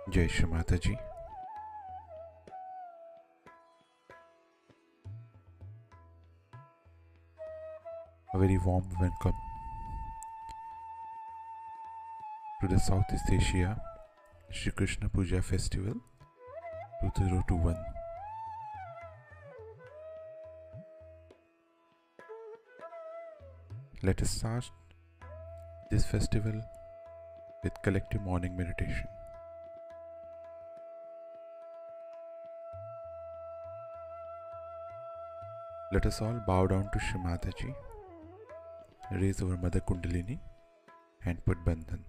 Jai Shri Mataji. A very warm welcome to the Southeast Asia Shri Krishna Puja Festival 2021. Let us start this festival with collective morning meditation. Let us all bow down to Shri Mataji, raise our Mother Kundalini and put Bandhan.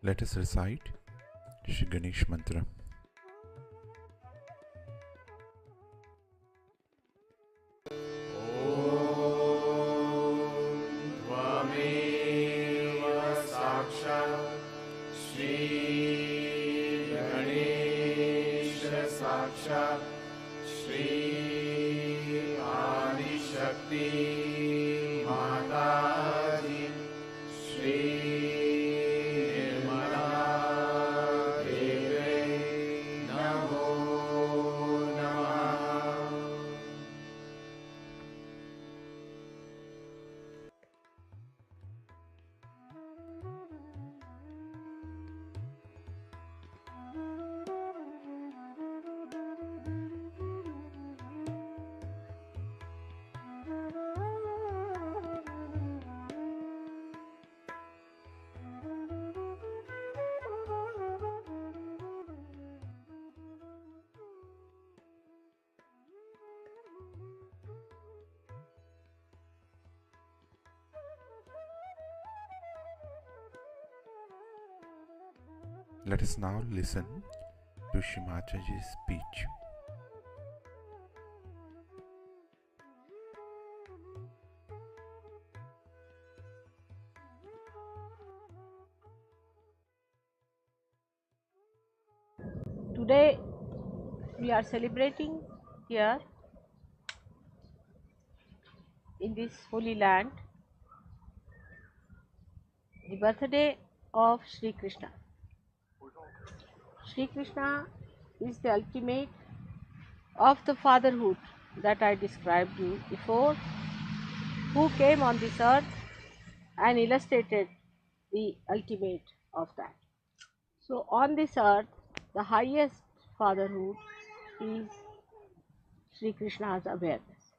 Let us recite Shri Ganesh Mantra. Let us now listen to Shri Mataji's speech. Today we are celebrating here in this holy land the birthday of Sri Krishna. Sri Krishna is the ultimate of the fatherhood that I described you before, who came on this earth and illustrated the ultimate of that. So on this earth, the highest fatherhood is Sri Krishna's awareness.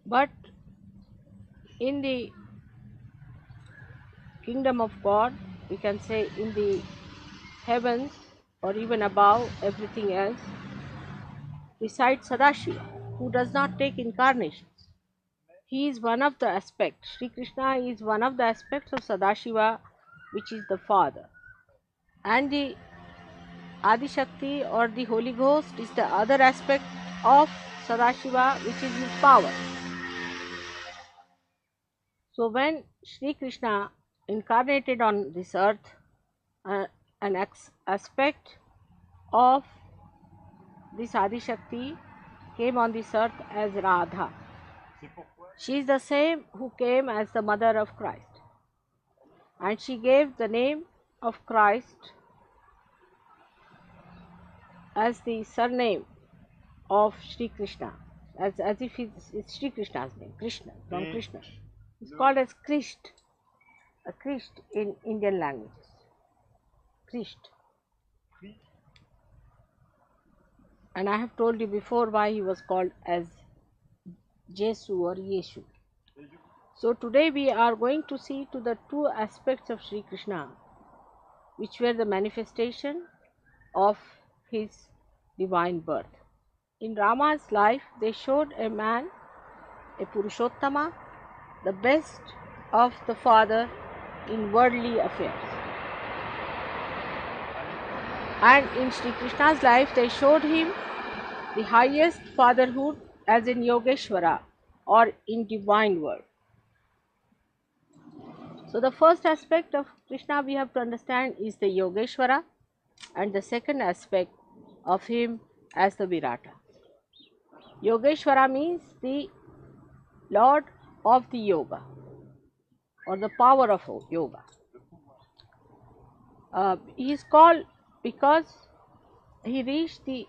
But in the kingdom of God, we can say in the heavens or even above everything else, besides Sadashiva, who does not take incarnations, he is one of the aspects. Sri Krishna is one of the aspects of Sadashiva, which is the Father. And the Adi Shakti or the Holy Ghost is the other aspect of Sadashiva, which is his power. So when Sri Krishna incarnated on this earth, an aspect of this Adi Shakti came on this earth as Radha. She is the same who came as the mother of Christ, and she gave the name of Christ as the surname of Sri Krishna, as if it's Sri Krishna's name, Krishna, from Krishna. It's called as Krisht, a Krisht in Indian languages. Krisht. And I have told you before why he was called as Jesu or Yeshu. So today we are going to see to the two aspects of Sri Krishna, which were the manifestation of his divine birth. In Rama's life, they showed a man, a Purushottama, the best of the father in worldly affairs. And in Sri Krishna's life, they showed him the highest fatherhood as in Yogeshwara or in divine world. So the first aspect of Krishna we have to understand is the Yogeshwara, and the second aspect of him as the Virata. Yogeshwara means the Lord of the Yoga or the power of Yoga. He is called because he reached the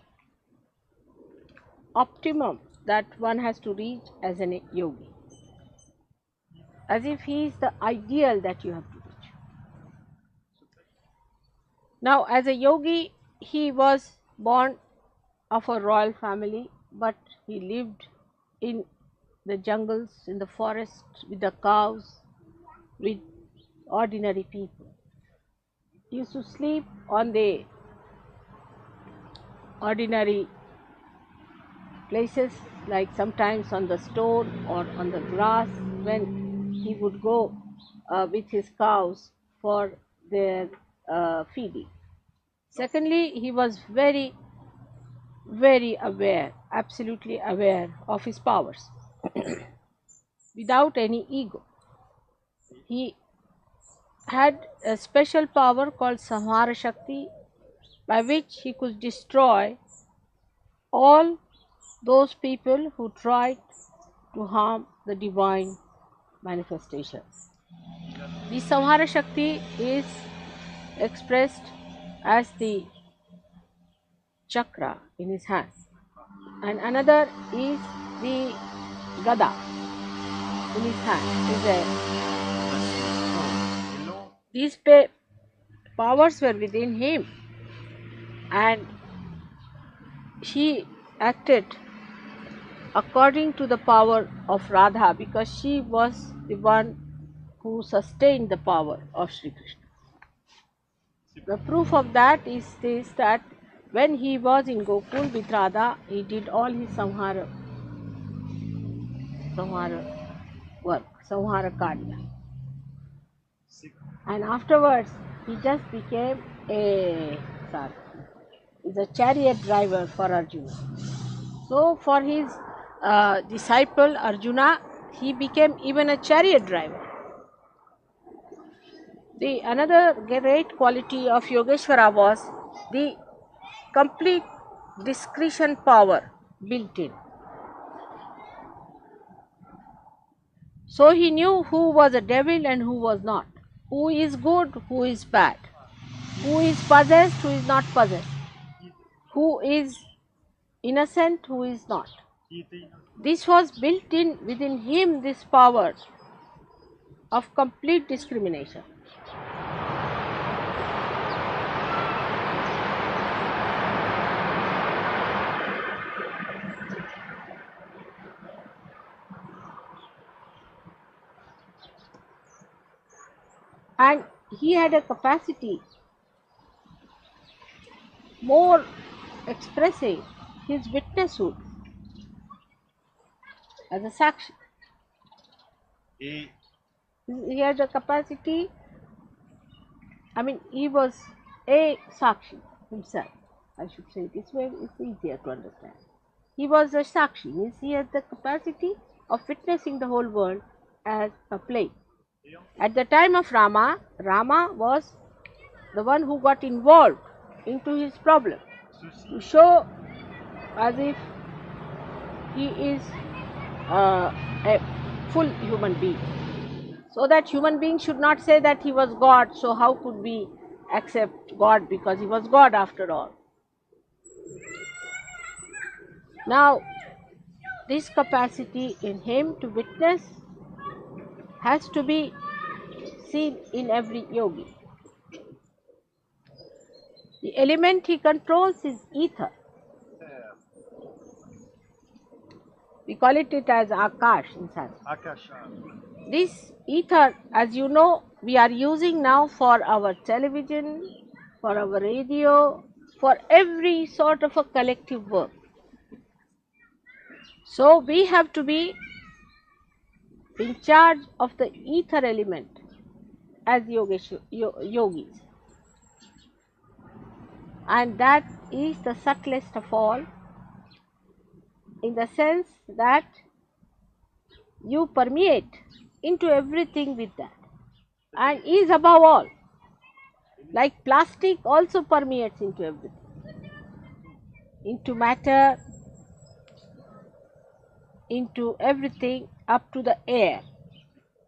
optimum that one has to reach as a yogi, as if he is the ideal that you have to reach. Now, as a yogi, he was born of a royal family, but he lived in the jungles, in the forests, with the cows, with ordinary people. He used to sleep on the ordinary places, like sometimes on the stone or on the grass, when he would go with his cows for their feeding. Secondly, he was very, very aware, absolutely aware of his powers, without any ego. He had a special power called Samhara Shakti, by which he could destroy all those people who tried to harm the divine manifestations. The Samhara Shakti is expressed as the chakra in his hand, and another is the gada in his hand. These powers were within him, and she acted according to the power of Radha, because she was the one who sustained the power of Sri Krishna. The proof of that is this, that when he was in Gokul with Radha, he did all his Samhara work, Samhara Karya. And afterwards, he just became a chariot driver for Arjuna. So for his disciple Arjuna, he became even a chariot driver. The another great quality of Yogeshwara was the complete discretion power built in. So he knew who was a devil and who was not, who is good, who is bad, who is possessed, who is not possessed, who is innocent, who is not. This was built in within him, this power of complete discrimination. And he had a capacity more expressing his witnesshood as a Sakshi. Et He had the capacity, I mean, he was a Sakshi himself. I should say this way, it's easier to understand. He was a Sakshi, means he had the capacity of witnessing the whole world as a play. At the time of Rama, Rama was the one who got involved into his problem ceci to show as if he is a full human being. So that human beings should not say that he was God, so how could we accept God because he was God after all. Now, this capacity in him to witness has to be seen in every yogi. The element he controls is ether. We call it as Akash in Sanskrit. Akasha. This ether, as you know, we are using now for our television, for our radio, for every sort of a collective work. So we have to be in charge of the ether element as yogis. And that is the subtlest of all, in the sense that you permeate into everything with that, and is above all. Like plastic also permeates into everything, into matter, into everything up to the air,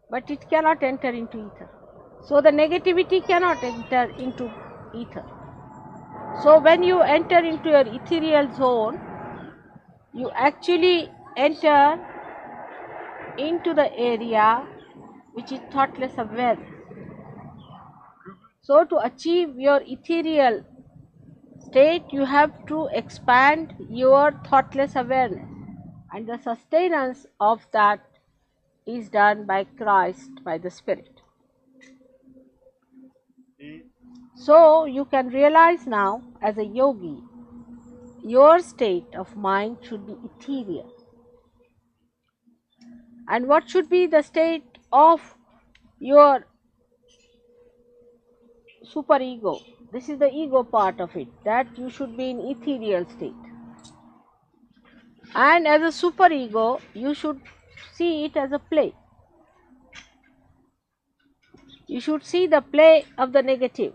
but it cannot enter into ether. So the negativity cannot enter into ether. So when you enter into your ethereal zone, you actually enter into the area which is thoughtless awareness. So to achieve your ethereal state, you have to expand your thoughtless awareness, and the sustenance of that is done by Christ, by the Spirit. Et So you can realize now, as a yogi, your state of mind should be ethereal. And what should be the state of your superego? This is the ego part of it, that you should be in ethereal state. And as a superego, you should see it as a play. You should see the play of the negative.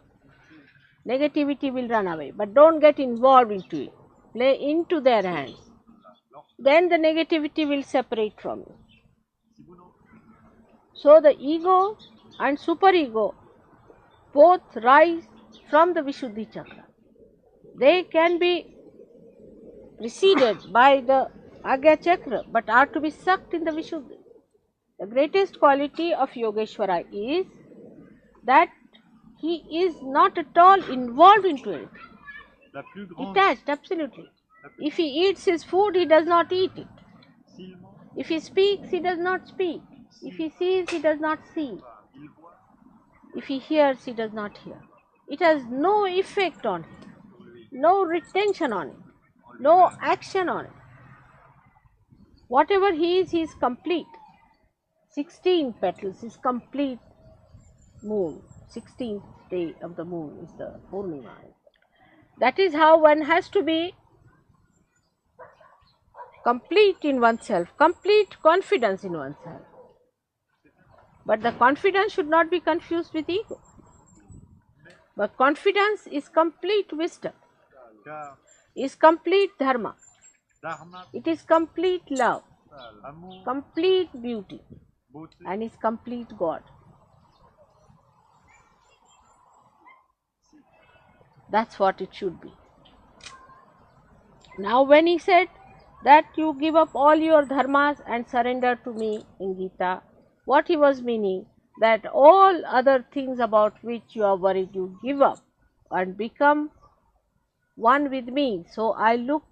Negativity will run away, but don't get involved into it. Play into their hands. Then the negativity will separate from you. So the ego and superego both rise from the Vishuddhi chakra. They can be preceded by the Agya chakra, but are to be sucked in the Vishuddhi. The greatest quality of Yogeshwara is that he is not at all involved into it. la plus grande Detached, absolutely. If he eats his food, he does not eat it. facilement, If he speaks, he does not speak. If he sees, he does not see. il voit If he hears, he does not hear. It has no effect on him, no retention on him, no action on it. Whatever he is complete. 16 petals is complete moon. 16th day of the moon is the Purnima. That is how one has to be complete in oneself, complete confidence in oneself. But the confidence should not be confused with ego. But confidence is complete wisdom, car is complete dharma, dharma, it is complete love, amour, complete beauty, beauté, and is complete God. That's what it should be. Now when he said that you give up all your dharmas and surrender to me in Gita, what he was meaning, that all other things about which you are worried you give up and become one with me, so I look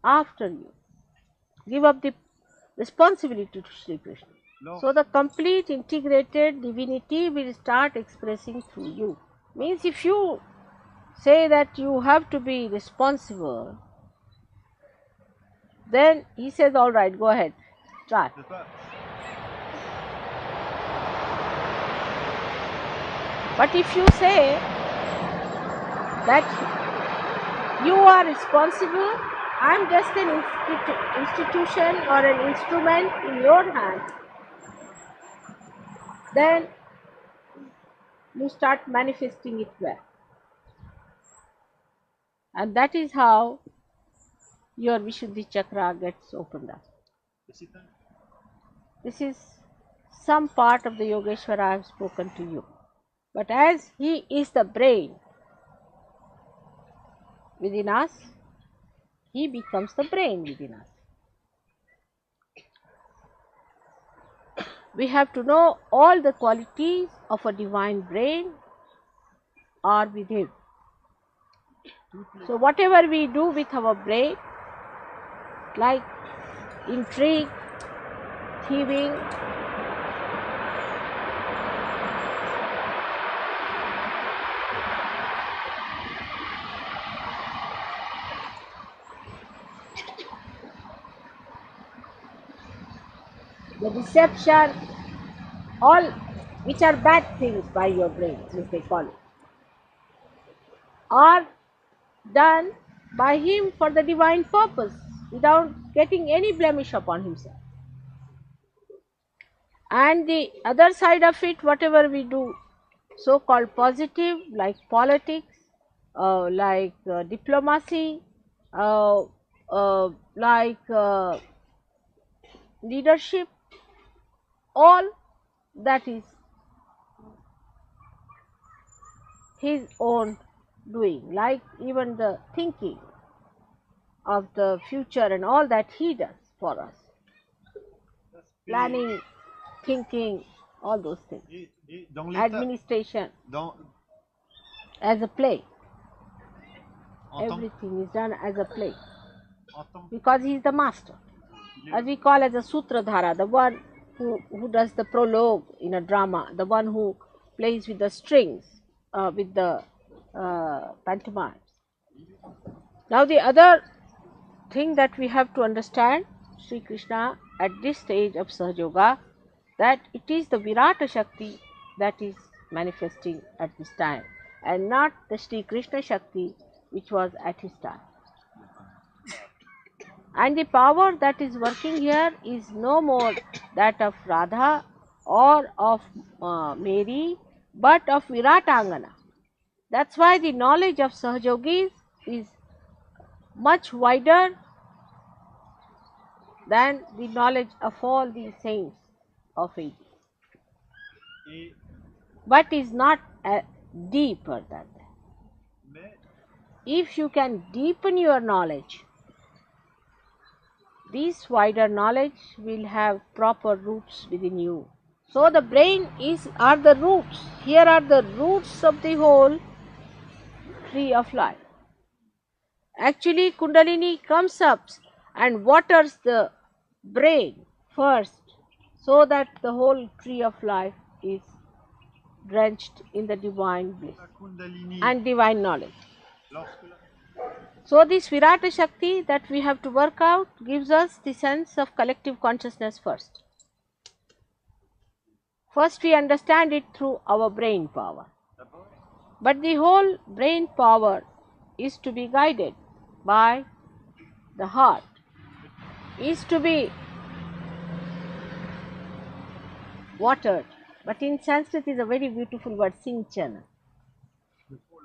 after you. Give up the responsibility to Sri Krishna. So the complete integrated divinity will start expressing through you. Means if you say that you have to be responsible, then he says, all right, go ahead, try. c'est ça. But if you say that you are responsible, I am just an institution or an instrument in your hand, then you start manifesting it well. And that is how your Vishuddhi Chakra gets opened up. This is some part of the Yogeshwara I have spoken to you. But as he is the brain within us, he becomes the brain within us. We have to know all the qualities of a divine brain are with him. So whatever we do with our brain, like intrigue, thieving, the deception, all which are bad things by your brain, as they call it, are done by him for the divine purpose without getting any blemish upon himself. And the other side of it, whatever we do, so-called positive, like politics, like diplomacy, like leadership, all that is his own doing, like even the thinking of the future and all that he does for us, planning, thinking, all those things, Et dans l'état, administration, dans, as a play, en, tant, everything is done as a play, en tant because he is the master, qu'il as we call as a sutradhara, the one who does the prologue in a drama, the one who plays with the strings, with the pantomimes. Now the other thing that we have to understand, Sri Krishna at this stage of Sahaja Yoga, that it is the Virata Shakti that is manifesting at this time, and not the Sri Krishna Shakti which was at his time. And the power that is working here is no more that of Radha or of Mary, but of Viratangana. That's why the knowledge of Sahajogis is much wider than the knowledge of all the saints of ages, et, but is not deeper than that. mais If you can deepen your knowledge, this wider knowledge will have proper roots within you. So the brain are the roots. Here are the roots of the whole tree of life. Actually, Kundalini comes up and waters the brain first, so that the whole tree of life is drenched in the divine bliss la Kundalini, and divine knowledge. lorsque la, So this Virata Shakti that we have to work out gives us the sense of collective consciousness first. First we understand it through our brain power. d'abord, But the whole brain power is to be guided by the heart, is to be watered. But in Sanskrit is a very beautiful word, sinchana,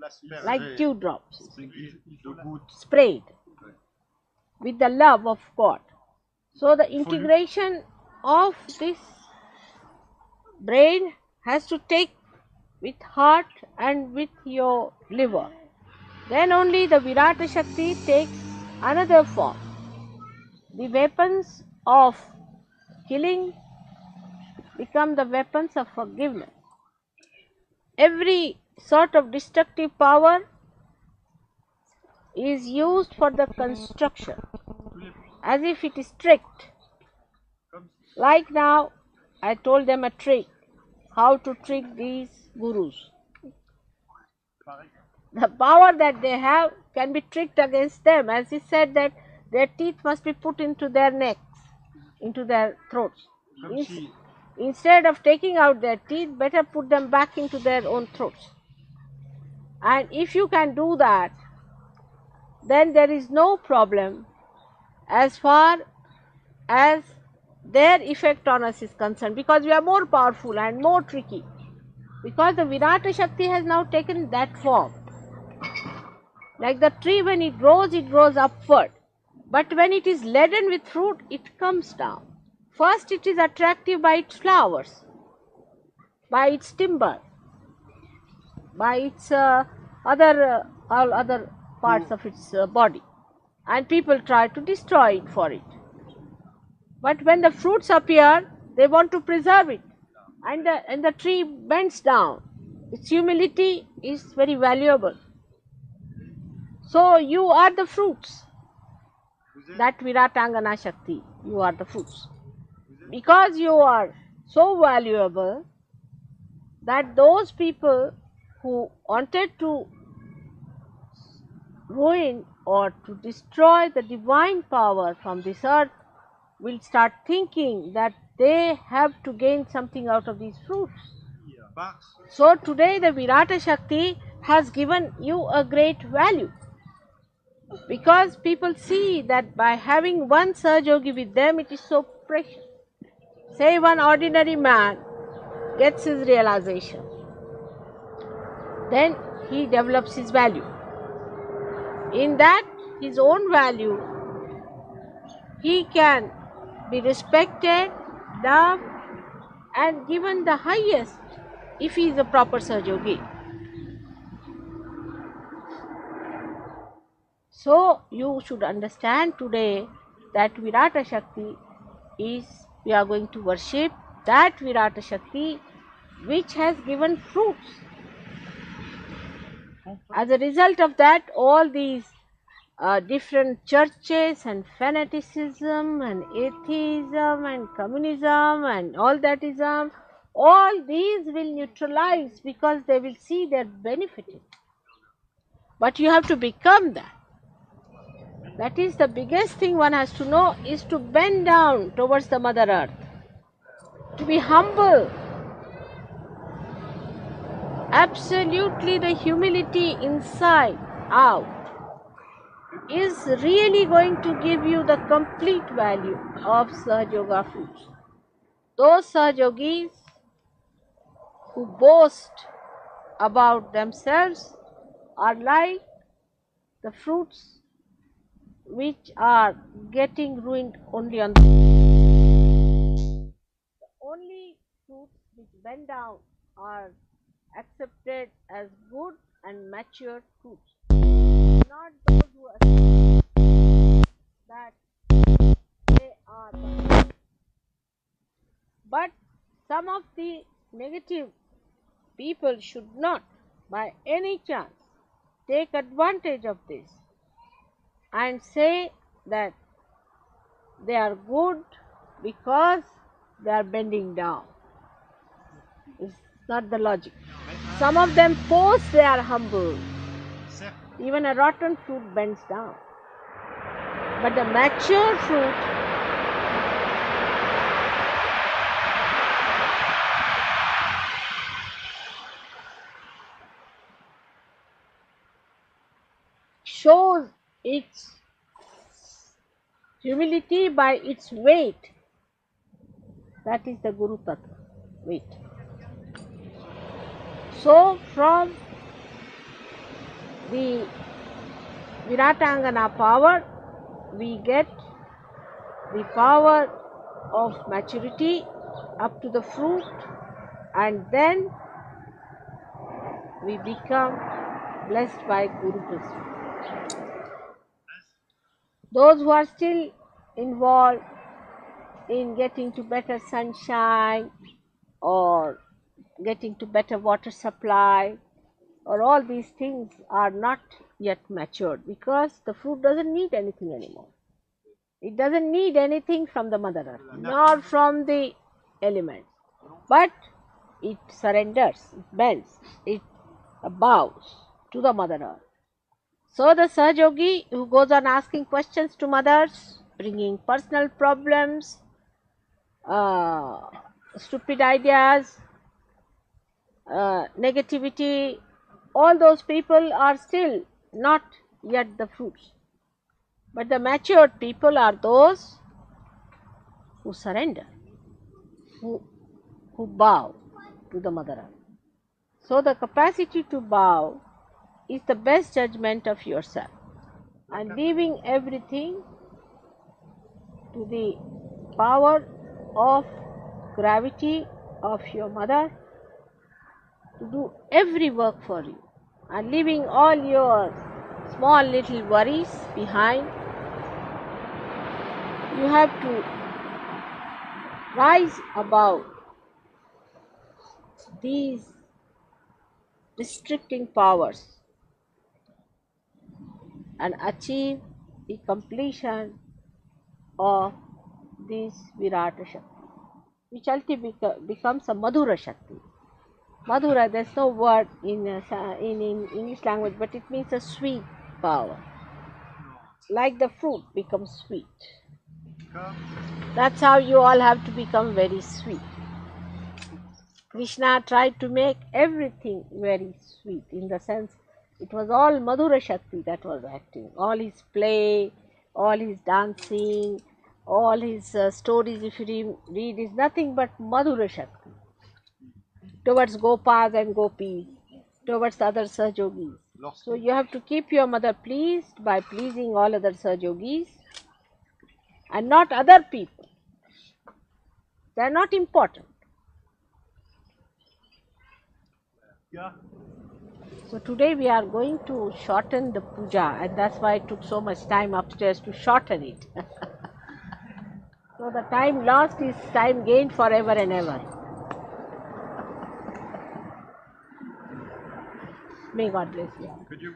l'asperger, like dewdrops, de gouttes, sprayed with the love of God. So the integration of this brain has to take with heart and with your liver. Then only the Virata Shakti takes another form. The weapons of killing become the weapons of forgiveness. Every sort of destructive power is used for the construction, as if it is tricked. Like now, I told them a trick, how to trick these gurus. pareil, The power that they have can be tricked against them, as he said that their teeth must be put into their necks, into their throats. comme Yes. si Instead of taking out their teeth, better put them back into their own throats. And if you can do that, then there is no problem as far as their effect on us is concerned, because we are more powerful and more tricky, because the Virata Shakti has now taken that form. Like the tree, when it grows upward, but when it is laden with fruit, it comes down. First it is attractive by its flowers, by its timber, by its all other parts of its body, and people try to destroy it for it. But when the fruits appear, they want to preserve it, and the tree bends down. Its humility is very valuable. So you are the fruits, that Viratangana Shakti, you are the fruits. Because you are so valuable that those people who wanted to ruin or to destroy the divine power from this earth will start thinking that they have to gain something out of these fruits. So today the Virata Shakti has given you a great value, because people see that by having one Sahajogi with them, it is so precious. Say one ordinary man gets his realization, then he develops his value. In that, his own value, he can be respected, loved, and given the highest if he is a proper Sahajogi. So you should understand today that Virata Shakti is, we are going to worship that Virata Shakti which has given fruits. As a result of that, all these different churches and fanaticism and atheism and communism and all that ism, all these will neutralize, because they will see they are benefiting. But you have to become that. That is the biggest thing one has to know, is to bend down towards the Mother Earth, to be humble. Absolutely, the humility inside out is really going to give you the complete value of Sahajoga fruits. Those Sahajogis who boast about themselves are like the fruits which are getting ruined only on the only fruits which bend down are accepted as good and mature fruits, not those who assume that they are the. But some of the negative people should not by any chance take advantage of this and say that they are good because they are bending down. It's not the logic. Some of them pose they are humble. Even a rotten fruit bends down. But the mature fruit shows its humility by its weight. That is the Guru Tattva, weight. So from the Viratangana power, we get the power of maturity up to the fruit, and then we become blessed by Guru Prasad. Those who are still involved in getting to better sunshine or getting to better water supply, or all these things are not yet matured, because the fruit doesn't need anything anymore. It doesn't need anything from the Mother Earth, nor from the elements, but it surrenders, it bends, it bows to the Mother Earth. So the Sahajogi who goes on asking questions to mothers, bringing personal problems, stupid ideas, negativity, all those people are still not yet the fruits. But the matured people are those who surrender, who, who bow to the Mother Earth. So the capacity to bow is the best judgment of yourself, and leaving everything to the power of gravity of your mother to do every work for you, and leaving all your small little worries behind. You have to rise above these restricting powers and achieve the completion of this Virata Shakti, which ultimately becomes a Madhura Shakti. Madhura, there's no word in English language, but it means a sweet power. Like the fruit becomes sweet. That's how you all have to become very sweet. Krishna tried to make everything very sweet, in the sense it was all Madhura Shakti that was acting. All his play, all his dancing, all his stories, if you read, is nothing but Madhura Shakti towards Gopas and Gopis, towards other Sahajogis. So you have to keep your mother pleased by pleasing all other Sahajogis and not other people. They are not important. Yeah. So today we are going to shorten the puja, and that's why it took so much time upstairs to shorten it. So the time lost is time gained forever and ever. May God bless you. Could you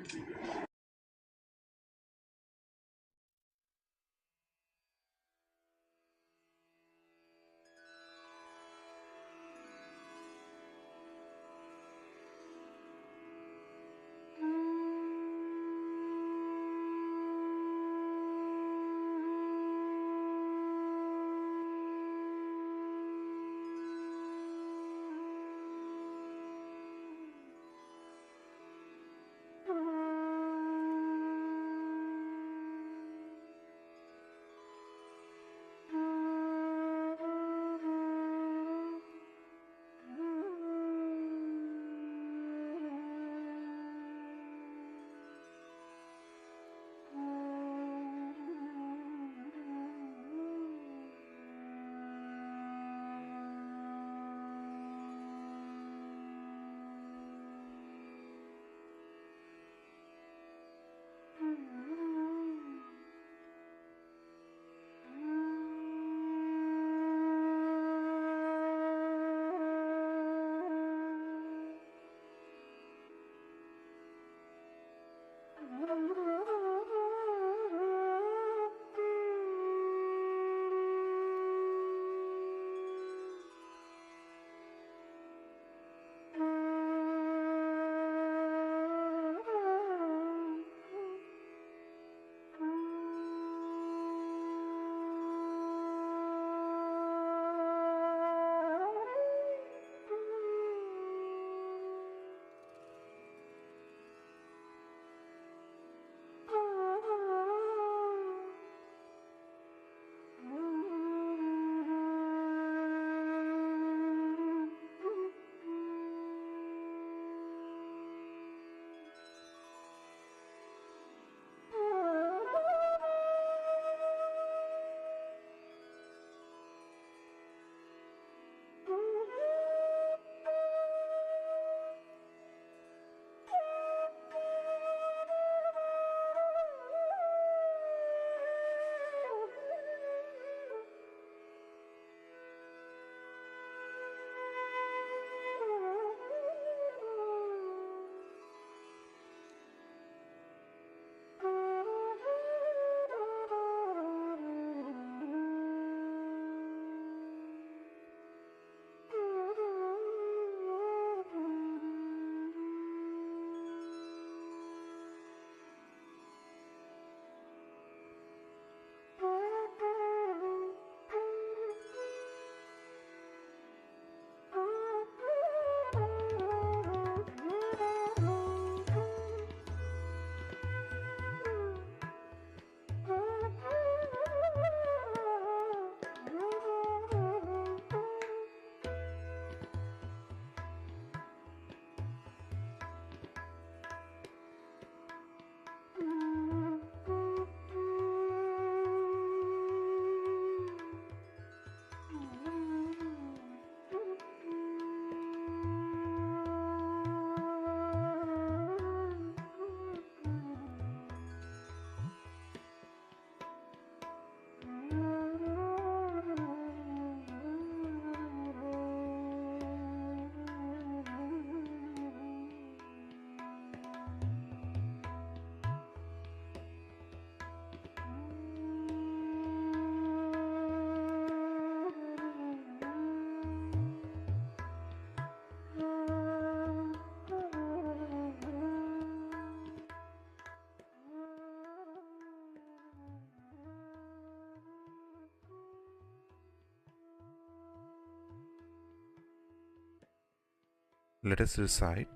Let us recite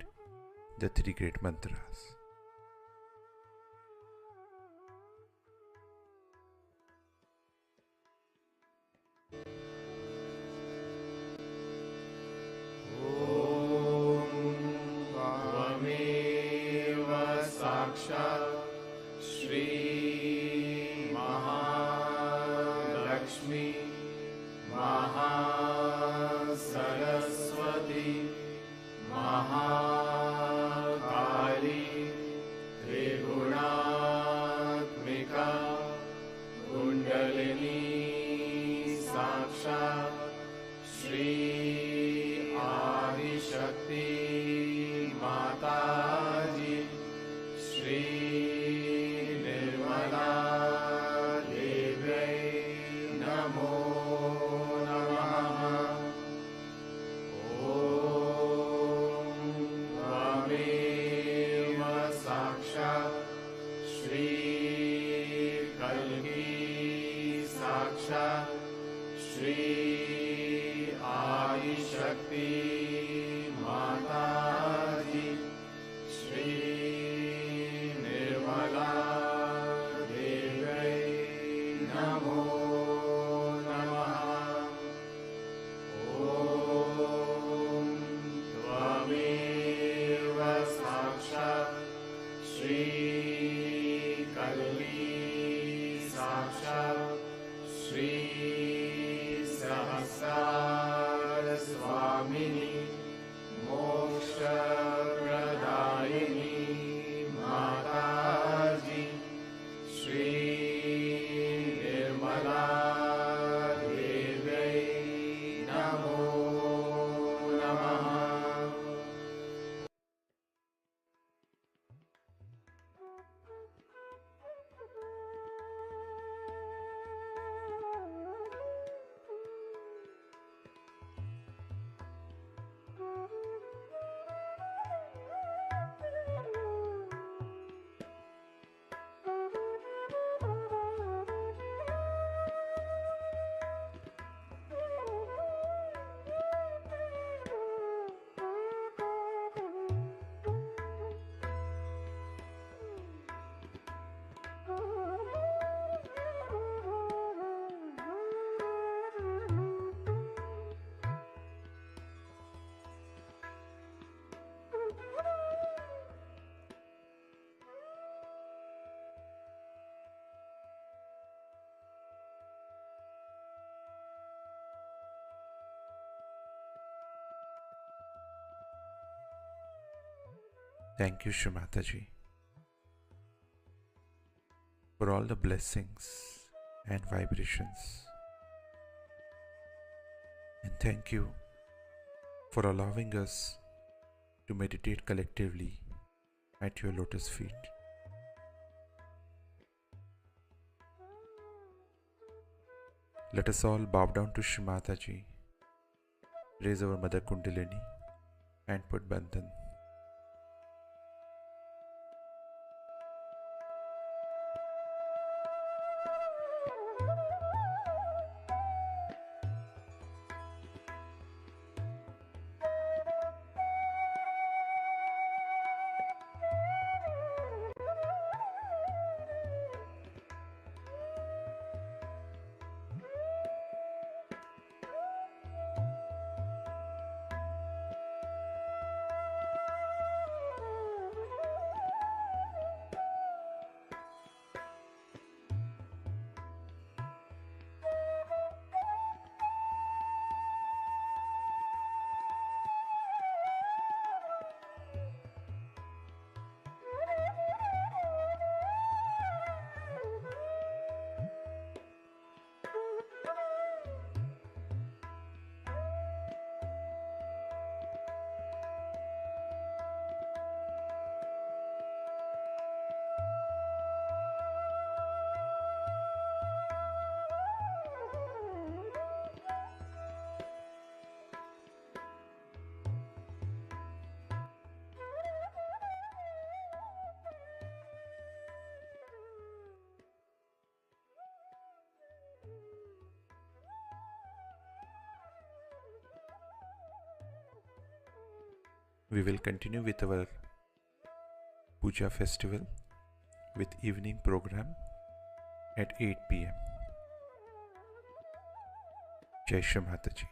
the three great mantras. Shri Mahalakshmi Mahasaraswati Mahakali Triguణಾತ್ಮಿಕಾ Kundalini Sakshat Shri Adishakti Mataji Shri Nirmala Devi Namo Namaha Om Tvameva Sakshat Shri Kalki Sakshat Shri Adi Shakti Mataji Shri Nirmala Devi Namo Namaha Om Tvameva Sakshat Shri Kalki Sakshat Shri Sahasar Swamini Moksha Pradayini Mataji Shri Nirmala Devi Namo Namaha Thank you, Shri Mataji, for all the blessings and vibrations. And thank you for allowing us to meditate collectively at your lotus feet. Let us all bow down to Shri Mataji, raise our Mother Kundalini, and put Bandhan. We will continue with our Puja festival with evening program at 8 p.m. Jai Shri Mataji.